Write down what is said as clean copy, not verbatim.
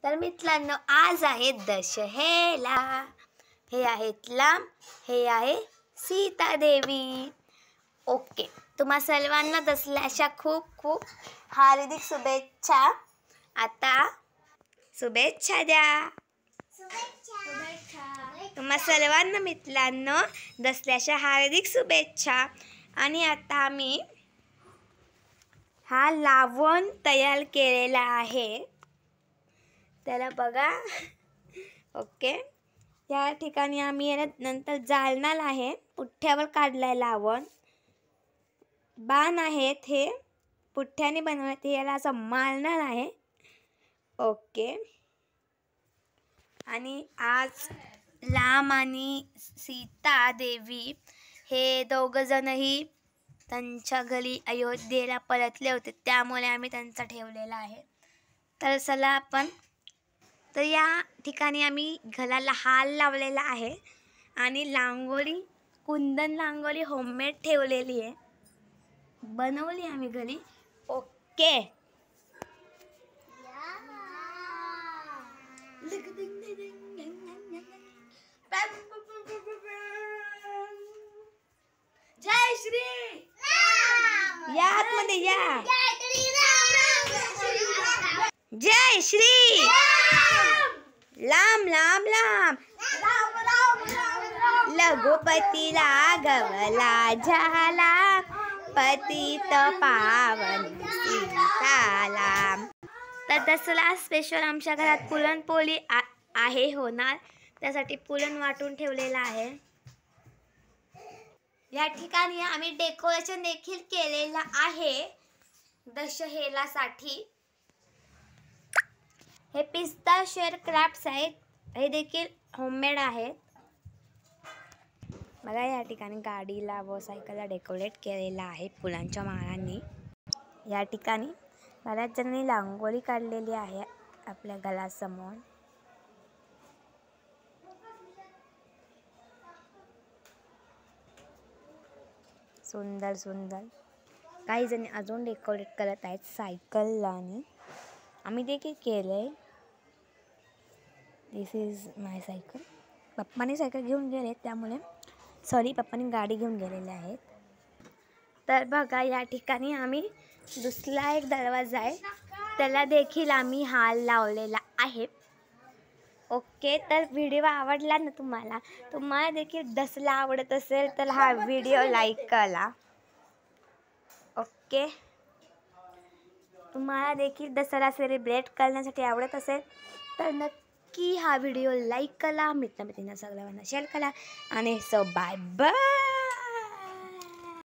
तर मित्रांनो, आज आहे दशहरा. हे आहेत लांब, हे आहे सीता देवी. ओके, तुम्हा सर्वांना दसऱ्याच्या खूप खूप हार्दिक शुभेच्छा. आता शुभेच्छा द्या. तुम्हा सर्वांना मित्रांनो दसऱ्याच्या हार्दिक शुभेच्छा. आणि आता आम्ही हा लावण तयार केलेला आहे, त्याला बघा. ओके, या ठिकाणी आम्ही याला नंतर जाळणार आहे. पुठ्ठ्यावर काढलाय लावण. बाण आहेत, हे पुठ्ठ्याने बनवण्यात, याला असं मारणार आहे. ओके, आणि आज राम आणि सीता देवी हे दोघंजणही त्यांच्या घरी अयोध्येला परतले होते, त्यामुळे आम्ही त्यांचा ठेवलेला आहे. तर चला आपण, तर या ठिकाणी आम्ही घराला हार लावलेला आहे आणि रांगोळी, कुंदन रांगोळी होममेड ठेवलेली आहे, बनवली आम्ही घरी. ओके, जय श्री या आतमध्ये या. जय श्री लाम लाम लाम. लघुपती राघवला झाला, पतित पावन सीताला. तर दसरा स्पेशल आमच्या घरात पुरणपोळी आहे होणार, त्यासाठी पुरण वाटून ठेवलेला आहे. या ठिकाणी आम्ही डेकोरेशन देखील केलेलं आहे दशहऱ्यासाठी. हे पिस्ता शेअर क्राफ्ट्स आहेत, हे देखील होममेड आहेत. बघा, या ठिकाणी गाडीला व सायकलला डेकोरेट केलेलं आहे फुलांच्या माळांनी. या ठिकाणी बऱ्याच जणांनी रांगोळी काढलेली आहे आपल्या घरासमोर. सुंदर सुंदर. काही जण अजून डेकोरेट करत आहेत सायकलला, आणि आम्ही देखील केलंय. दिस इज माय सायकल. पप्पाने सायकल घेऊन गेले, त्यामुळे पप्पाने गाडी घेऊन गेलेले आहेत. तर बघा, या ठिकाणी आम्ही दुसरा एक दरवाजा आहे, त्याला देखील आम्ही हार लावलेला आहे. ओके, तर व्हिडिओ आवडला ना तुम्हाला देखील दसरा आवडत असेल तर हा व्हिडिओ लाईक करा. ओके, तुम्हाला देखील दसरा सेलिब्रेट करण्यासाठी आवडत असेल तर नक्की हा व्हिडिओ लाईक करा, मित्रमैत्रिणींना सगळ्यांना शेअर करा. आणि सो बाय बाय.